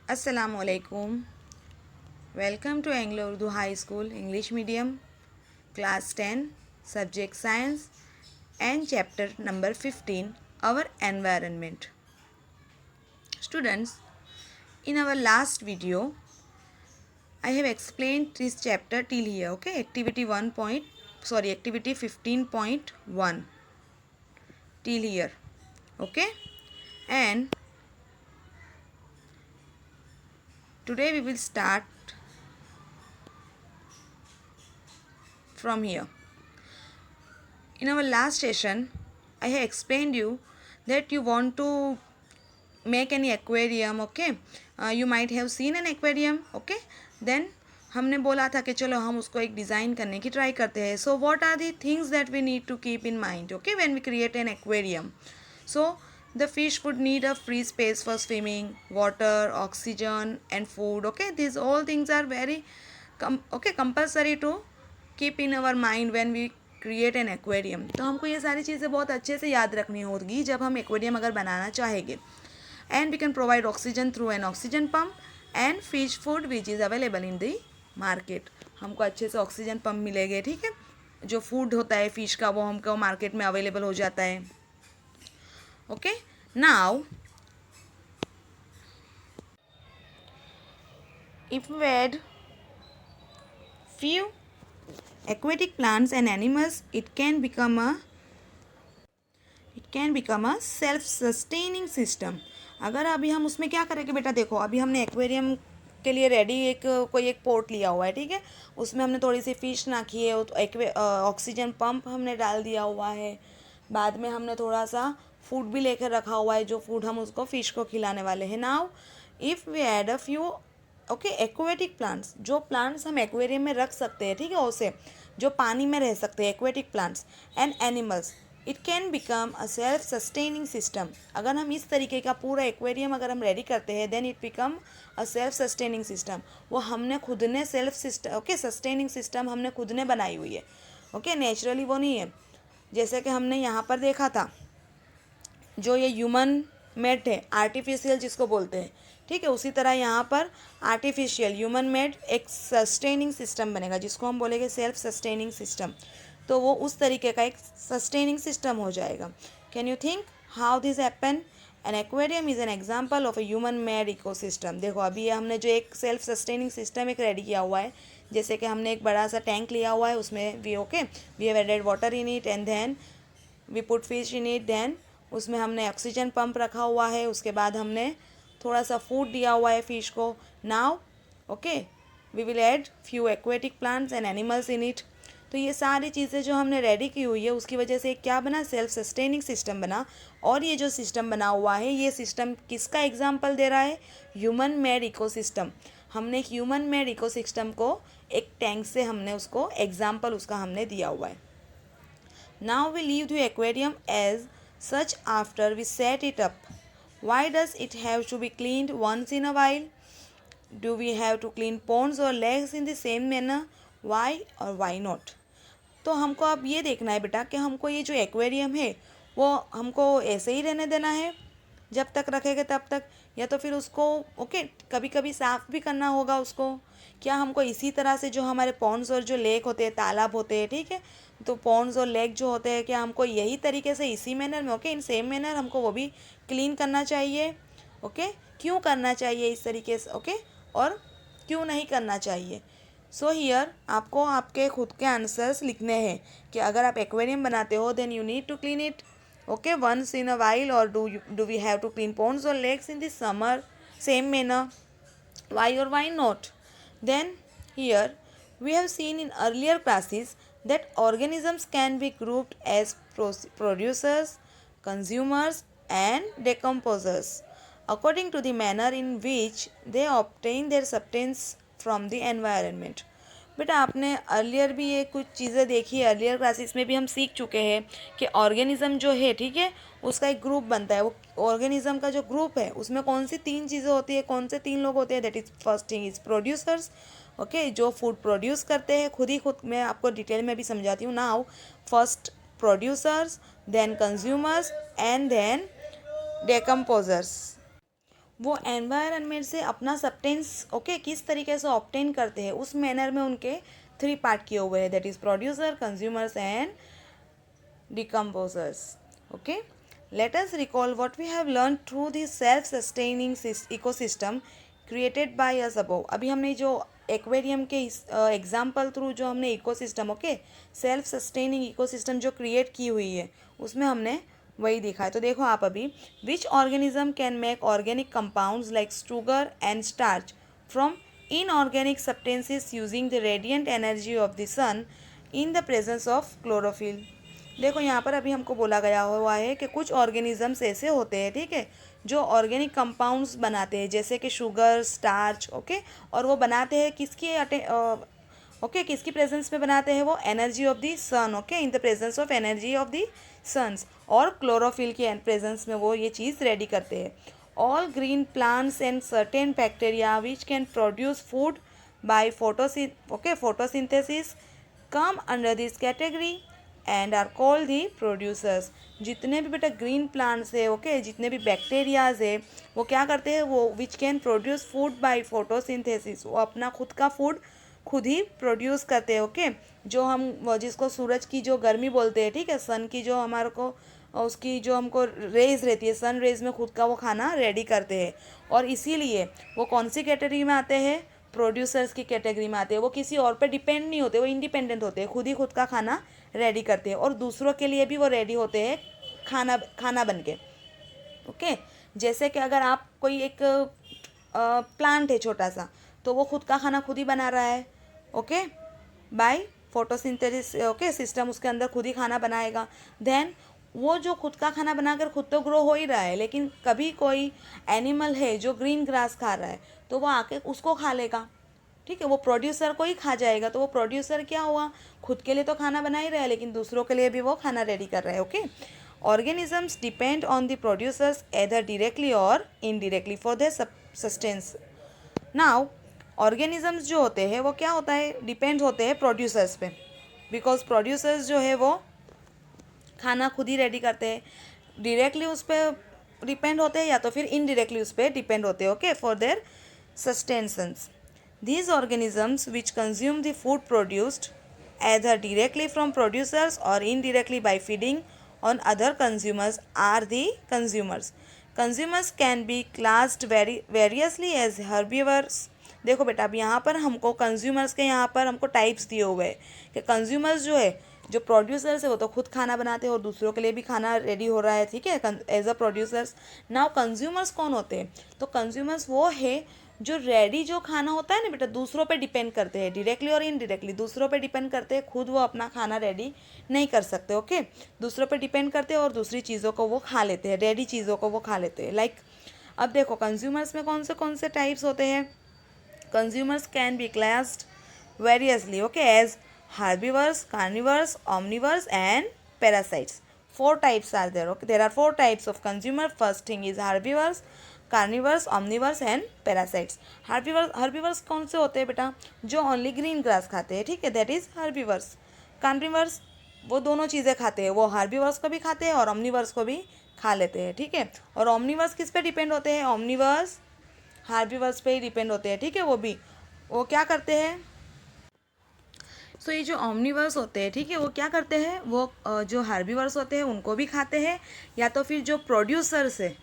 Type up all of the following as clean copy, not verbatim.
Assalamualaikum. Welcome to Anglo Urdu High School English Medium, Class 10, Subject Science, and Chapter number 15, Our Environment. Students, in our last video, I have explained this chapter till here. Okay, activity 15.1 till here. Okay, and today we will start from here. In our last session, I have explained you that you want to make any aquarium. Okay, you might have seen an aquarium. Okay, then हमने बोला था कि चलो हम उसको एक design करने की ट्राई करते हैं. So what are the things that we need to keep in mind, okay, when we create an aquarium. So the fish would need a free space for swimming, water, oxygen and food. Okay, these all things are very compulsory to keep in our mind when we create an aquarium. तो हमको ये सारी चीज़ें बहुत अच्छे से याद रखनी होगी जब हम एक्वेरियम अगर बनाना चाहेंगे. And we can provide oxygen through an oxygen pump and fish food which is available in the market. हमको अच्छे से ऑक्सीजन पम्प मिलेंगे. ठीक है, जो फूड होता है फिश का वो हमको मार्केट में अवेलेबल हो जाता है. Okay, now if we add few aquatic plants and animals, it can become a self sustaining system. अगर अभी हम उसमें क्या करेंगे बेटा, देखो अभी हमने एक्वेरियम के लिए रेडी कोई एक पोर्ट लिया हुआ है. ठीक है, उसमें हमने थोड़ी सी फिश नाखी है, तो ऑक्सीजन पंप हमने डाल दिया हुआ है. बाद में हमने थोड़ा सा फूड भी लेकर रखा हुआ है, जो फूड हम उसको फिश को खिलाने वाले हैं. Now if we add a few aquatic plants, जो प्लांट्स हम एक्वेरियम में रख सकते हैं, ठीक है, उसे जो पानी में रह सकते हैं, aquatic plants and animals, it can become a self sustaining system. अगर हम इस तरीके का पूरा एक्वेरियम अगर हम रेडी करते हैं, then it become a self sustaining system. वो हमने खुद ने self system, okay, sustaining system हमने खुद ने बनाई हुई है. ओके, नेचुरली वो नहीं है. जैसे कि हमने यहाँ पर देखा था, जो ये ह्यूमन मेड है, आर्टिफिशियल जिसको बोलते हैं, ठीक है, उसी तरह यहाँ पर आर्टिफिशियल ह्यूमन मेड एक सस्टेनिंग सिस्टम बनेगा, जिसको हम बोलेंगे सेल्फ सस्टेनिंग सिस्टम. तो वो उस तरीके का एक सस्टेनिंग सिस्टम हो जाएगा. Can you think how this happen? An aquarium is an example of a human made ecosystem. देखो अभी ये हमने जो एक सेल्फ सस्टेनिंग सिस्टम एक रेडी किया हुआ है, जैसे कि हमने एक बड़ा सा टैंक लिया हुआ है, उसमें we have added water in it and then we put fish in it. Then उसमें हमने ऑक्सीजन पंप रखा हुआ है, उसके बाद हमने थोड़ा सा फूड दिया हुआ है फिश को. Now okay, we will add few aquatic plants and animals in it. तो ये सारी चीज़ें जो हमने रेडी की हुई है, उसकी वजह से क्या बना, सेल्फ सस्टेनिंग सिस्टम बना. और ये जो सिस्टम बना हुआ है, ये सिस्टम किसका एग्जाम्पल दे रहा है? Human made ecosystem. हमने एक ह्यूमन मेड इकोसिस्टम को एक टैंक से हमने उसको एग्जाम्पल उसका हमने दिया हुआ है. Now we leave the aquarium as such after we set it up. Why does it have to be cleaned once in a while? Do we have to clean ponds or lakes in the same manner? Why or why not? तो हमको अब ये देखना है बेटा कि हमको ये जो एक्वेरियम है वो हमको ऐसे ही रहने देना है जब तक रखेंगे तब तक, या तो फिर उसको ओके कभी कभी साफ़ भी करना होगा उसको. क्या हमको इसी तरह से जो हमारे पॉन्ड्स और जो लेक होते हैं, तालाब होते हैं, ठीक है, तो पॉन्ड्स और लेक जो होते हैं, क्या हमको यही तरीके से इसी मैनर में, ओके, इन सेम मैनर हमको वो भी क्लीन करना चाहिए? ओके, क्यों करना चाहिए इस तरीके से, ओके, और क्यों नहीं करना चाहिए? सो हियर आपको आपके खुद के आंसर्स लिखने हैं कि अगर आप एक्वेरियम बनाते हो then you need to clean it okay once in a while, or do we have to clean ponds or lakes in the summer same manner? Why or why not? Then here we have seen in earlier classes that organisms can be grouped as producers, consumers and decomposers according to the manner in which they obtain their substance from the environment. बेटा आपने earlier भी ये कुछ चीज़ें देखी है, earlier classes में भी हम सीख चुके हैं कि ऑर्गेनिज्म जो है, ठीक है, उसका एक ग्रुप बनता है. वो ऑर्गेनिज्म का जो ग्रुप है उसमें कौन सी तीन चीज़ें होती है, कौन से तीन लोग होते हैं? That is first thing is producers, okay, जो फूड प्रोड्यूस करते हैं. खुद मैं आपको डिटेल में भी समझाती हूँ. Now first producers, then consumers and then decomposers. वो एनवायरनमेंट से अपना सब्सटेंस ओके किस तरीके से ऑब्टेन करते हैं, उस मैनर में उनके 3 पार्ट किए हुए हैं, that is producer, consumers and decomposers. Okay, let us recall what we have learned through the self-sustaining ecosystem created by us above. अभी हमने जो एक्वेरियम के एग्जाम्पल थ्रू जो हमने ecosystem okay self sustaining ecosystem जो क्रिएट की हुई है उसमें हमने वही देखा है। तो देखो आप अभी, which organism can make organic compounds like sugar and starch from inorganic substances using the radiant energy of the sun in the presence of chlorophyll. देखो यहाँ पर अभी हमको बोला गया हुआ है कि कुछ ऑर्गेनिजम्स ऐसे होते हैं, ठीक है, जो ऑर्गेनिक कंपाउंड्स बनाते हैं जैसे कि शुगर, स्टार्च, ओके, और वो बनाते हैं किसकी किसकी प्रेजेंस में बनाते हैं, वो energy of the sun, okay, in the presence of energy of the suns, और क्लोरोफिल की प्रेजेंस में वो ये चीज़ रेडी करते हैं। All green plants and certain bacteria which can produce food by photosynthesis come under this category and are called the producers. जितने भी बेटा ग्रीन प्लांट्स है ओके जितने भी बैक्टीरियाज है वो क्या करते हैं, वो विच can produce food by photosynthesis, वो अपना खुद का फूड खुद ही प्रोड्यूस करते हैं ओके जो हम जिसको सूरज की जो गर्मी बोलते हैं, ठीक है, सन की जो हमारे को उसकी जो हमको रेज रहती है, सन रेज में खुद का वो खाना रेडी करते हैं। और इसीलिए वो कौन सी कैटेगरी में आते हैं, प्रोड्यूसर्स की कैटेगरी में आते हैं। वो किसी और पे डिपेंड नहीं होते, वो इंडिपेंडेंट होते हैं, खुद ही खुद का खाना रेडी करते हैं और दूसरों के लिए भी वो रेडी होते हैं खाना खाना बन के ओके। जैसे कि अगर आप कोई एक प्लांट है छोटा सा, तो वो खुद का खाना खुद ही बना रहा है okay by photosynthesis okay system, उसके अंदर खुद ही खाना बनाएगा। देन वो जो खुद का खाना बनाकर खुद तो ग्रो हो ही रहा है, लेकिन कभी कोई एनिमल है जो ग्रीन ग्रास खा रहा है तो वो आके उसको खा लेगा, ठीक है, वो प्रोड्यूसर को ही खा जाएगा। तो वो प्रोड्यूसर क्या हुआ, खुद के लिए तो खाना बना ही रहा है लेकिन दूसरों के लिए भी वो खाना रेडी कर रहा है okay. Organisms depend on the producers either directly और indirectly for their sustenance. Now organisms जो होते हैं वो क्या होता है, डिपेंड होते हैं प्रोड्यूसर्स पे, बिकॉज प्रोड्यूसर्स जो है वो खाना खुद ही रेडी करते हैं, डायरेक्टली उस पर डिपेंड होते हैं या तो फिर इनडायरेक्टली उस पर डिपेंड होते हैं okay for their sustenance. These organisms which consume the food produced either directly from producers or indirectly by feeding on other consumers are the consumers. Consumers can be classed variously as herbivores. देखो बेटा अब यहाँ पर हमको consumers के यहाँ पर हमको टाइप्स दिए हुए हैं कि कंज्यूमर्स जो है, जो प्रोड्यूसर्स है वो तो खुद खाना बनाते हैं और दूसरों के लिए भी खाना रेडी हो रहा है, ठीक है, as a producers. Now consumers कौन होते हैं, तो कंज्यूमर्स वो है जो रेडी जो खाना होता है ना बेटा दूसरों पे डिपेंड करते हैं, डायरेक्टली और इनडायरेक्टली दूसरों पे डिपेंड करते हैं, खुद वो अपना खाना रेडी नहीं कर सकते ओके, दूसरों पे डिपेंड करते हैं और दूसरी चीज़ों को वो खा लेते हैं, रेडी चीज़ों को वो खा लेते हैं। लाइक अब देखो कंज्यूमर्स में कौन से टाइप्स होते हैं, consumers can be classed variously okay as herbivores, carnivores, omnivores and parasites. 4 types are there okay, there are 4 types of consumer. First thing is herbivores, carnivores, omnivores and parasites. Herbivores कौन से होते हैं बेटा, जो only green grass खाते हैं, ठीक है, दैट इज हर्बीवर्स। कार्निवर्स वो दोनों चीज़ें खाते हैं, वो हर्बीवर्स को भी खाते हैं और ओमनिवर्स को भी खा लेते हैं, ठीक है। और ओमनिवर्स किस पे डिपेंड होते हैं, ओमनिवर्स हार्बीवर्स पे ही डिपेंड होते हैं, ठीक है, वो क्या करते हैं, सो ये जो ओमनिवर्स होते हैं, ठीक है, वो क्या करते हैं, वो जो हार्बीवर्स होते हैं उनको भी खाते हैं, या तो फिर जो प्रोड्यूसर्स है,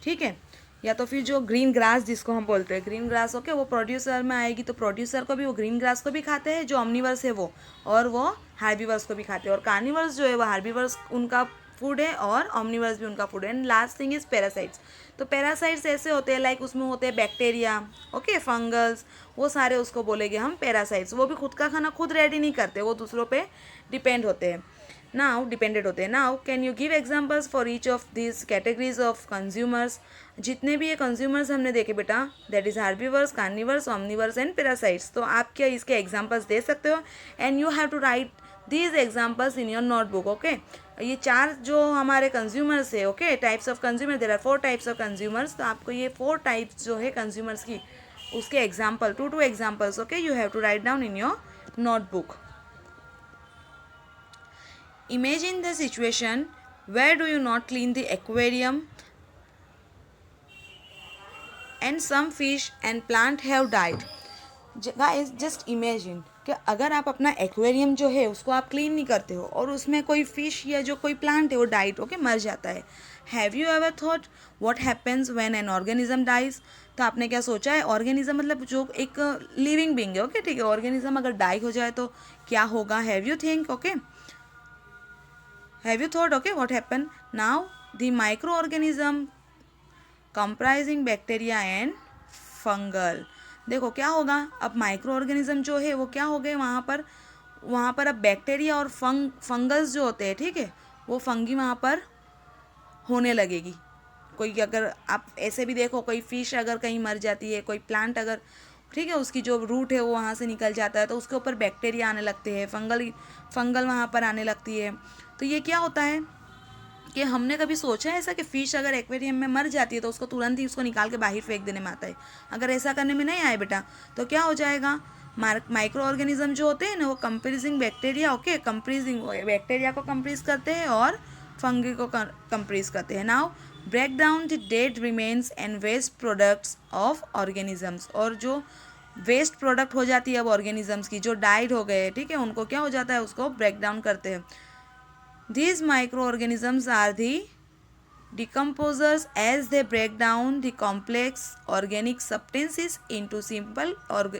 ठीक है, या तो फिर जो ग्रीन ग्रास जिसको हम बोलते हैं ग्रीन ग्रास ओके वो प्रोड्यूसर में आएगी, तो प्रोड्यूसर को भी वो ग्रीन ग्रास को भी खाते हैं जो ओमनिवर्स है वो, और वो हार्बीवर्स को भी खाते हैं। और कार्निवर्स जो है वो हार्बीवर्स उनका फूड है और ओमनिवर्स भी उनका फूड है। And last thing is parasites. तो पैरासाइट्स ऐसे होते हैं लाइक उसमें होते हैं बैक्टीरिया ओके फंगल्स, वो सारे उसको बोलेंगे हम पैरासाइट्स। वो भी खुद का खाना खुद रेडी नहीं करते, वो दूसरों पे डिपेंड होते हैं, डिपेंडेंट होते हैं। Now can you give examples for each of this categories of consumers. जितने भी ये कंज्यूमर्स हमने देखे बेटा that is herbivores, carnivores, omnivores and parasites. तो आप क्या इसके एग्जांपल्स दे सकते हो and you have to write these examples in your notebook okay. ये 4 जो हमारे कंज्यूमर्स है okay types of consumer, there are 4 types of consumers. तो आपको ये 4 टाइप्स जो है कंज्यूमर्स की उसके example 2 examples okay you have to write down in your notebook. Imagine the situation where do you not clean the aquarium and some fish and plant have died. Guys just imagine कि अगर आप अपना aquarium जो है उसको आप clean नहीं करते हो और उसमें कोई फिश या जो कोई प्लांट है वो डाइट होके मर जाता है। Have you ever thought what happens when an organism dies? तो आपने क्या सोचा है? ऑर्गेनिज्म मतलब जो एक लिविंग बींग है, ओके ठीक है। ऑर्गेनिज्म अगर डाई हो जाए तो क्या होगा? Have you think? Okay, have you thought? Okay, what happen now? The micro organism comprising bacteria and fungal. देखो क्या होगा अब, माइक्रो ऑर्गेनिज्म जो है वो क्या हो गए वहाँ पर अब बैक्टीरिया और फंगस जो होते हैं, ठीक है, वो फंगी वहाँ पर होने लगेगी। कोई अगर आप ऐसे भी देखो, कोई फिश अगर कहीं मर जाती है, कोई प्लांट अगर, ठीक है, उसकी जो रूट है वो वहाँ से निकल जाता है तो उसके ऊपर बैक्टीरिया आने लगते हैं, फंगल वहाँ पर आने लगती है। तो ये क्या होता है कि हमने कभी सोचा है ऐसा कि फ़िश अगर एक्वेरियम में मर जाती है तो उसको तुरंत ही उसको निकाल के बाहर फेंक देने में आता है? अगर ऐसा करने में नहीं आए बेटा तो क्या हो जाएगा? माइक्रो ऑर्गेनिज्म जो होते हैं ना वो कंप्रीजिंग बैक्टीरिया, ओके, कंप्रीजिंग बैक्टीरिया को कंप्रीज करते हैं और फंगी को कंप्रीज करते हैं। Now break down the dead remains and waste products of organisms. और जो वेस्ट प्रोडक्ट हो जाती है अब ऑर्गेनिजम्स की, जो डाइड हो गए, ठीक है, उनको क्या हो जाता है? उसको ब्रेक डाउन करते हैं। These microorganisms are the decomposers as they break down the complex organic substances into simple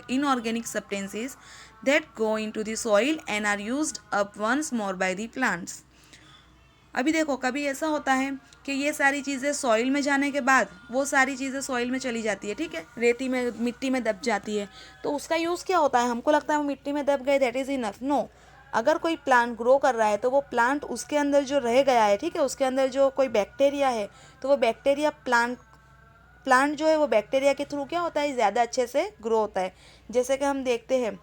inorganic substances that go into the soil and are used up once more by the plants. अभी देखो कभी ऐसा होता है कि ये सारी चीज़ें सॉइल में जाने के बाद वो सारी चीज़ें सॉइल में चली जाती है, ठीक है, रेती में, मिट्टी में दब जाती है। तो उसका यूज़ क्या होता है? हमको लगता है वो मिट्टी में दब गए, दैट इज़ इनफ। नो, अगर कोई प्लांट ग्रो कर रहा है तो वो प्लांट उसके अंदर जो रह गया है, ठीक है, उसके अंदर जो कोई बैक्टीरिया है तो वो बैक्टीरिया प्लांट जो है वो बैक्टीरिया के थ्रू क्या होता है? ज़्यादा अच्छे से ग्रो होता है। जैसे कि हम देखते हैं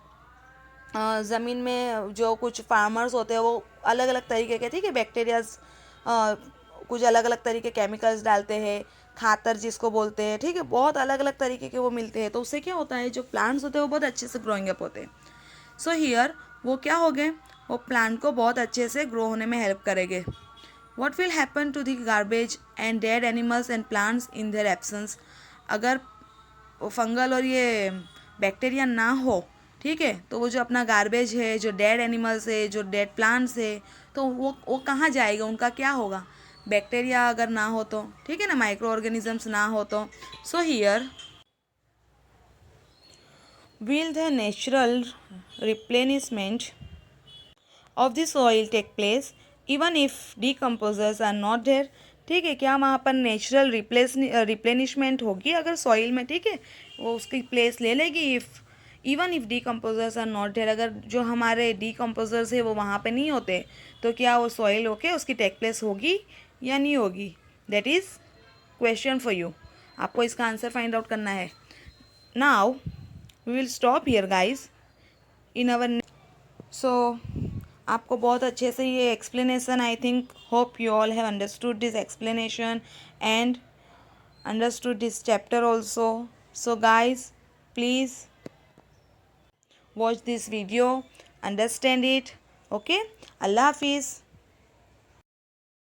ज़मीन में जो कुछ फार्मर्स होते हैं वो अलग अलग तरीके के, ठीक है, बैक्टीरियाज, कुछ अलग अलग तरीके केमिकल्स डालते हैं, खातर जिसको बोलते हैं, ठीक है, बहुत अलग अलग तरीके के वो मिलते हैं। तो उससे क्या होता है? जो प्लांट्स होते हैं वो बहुत अच्छे से ग्रोइंग अप होते हैं। सो हियर वो क्या हो गए? वो प्लांट को बहुत अच्छे से ग्रो होने में हेल्प करेंगे। What will happen to the garbage and dead animals and plants in their absence? अगर फंगल और ये बैक्टीरिया ना हो, ठीक है, तो वो जो अपना गार्बेज है, जो डेड एनिमल्स है, जो डेड प्लांट्स है, तो वो कहाँ जाएगा? उनका क्या होगा? बैक्टीरिया अगर ना हो तो, ठीक है ना, माइक्रो ऑर्गेनिजम्स ना हो तो। So here will the natural replenishment of the soil take place even if decomposers are not there? ठीक है, क्या वहाँ पर नेचुरल रिप्लेनिशमेंट होगी अगर सॉइल में, ठीक है, वो उसकी प्लेस ले लेगी even if decomposers are not there? अगर जो हमारे डीकम्पोजर्स है वो वहाँ पे नहीं होते तो क्या वो सॉइल होके उसकी टेक प्लेस होगी या नहीं होगी? That is question for you. आपको इसका आंसर फाइंड आउट करना है। Now we will stop here guys in our. So आपको बहुत अच्छे से ये explanation, I think hope you all have understood this explanation and understood this chapter also. So guys, please watch this video, understand it, okay? Allah Hafiz.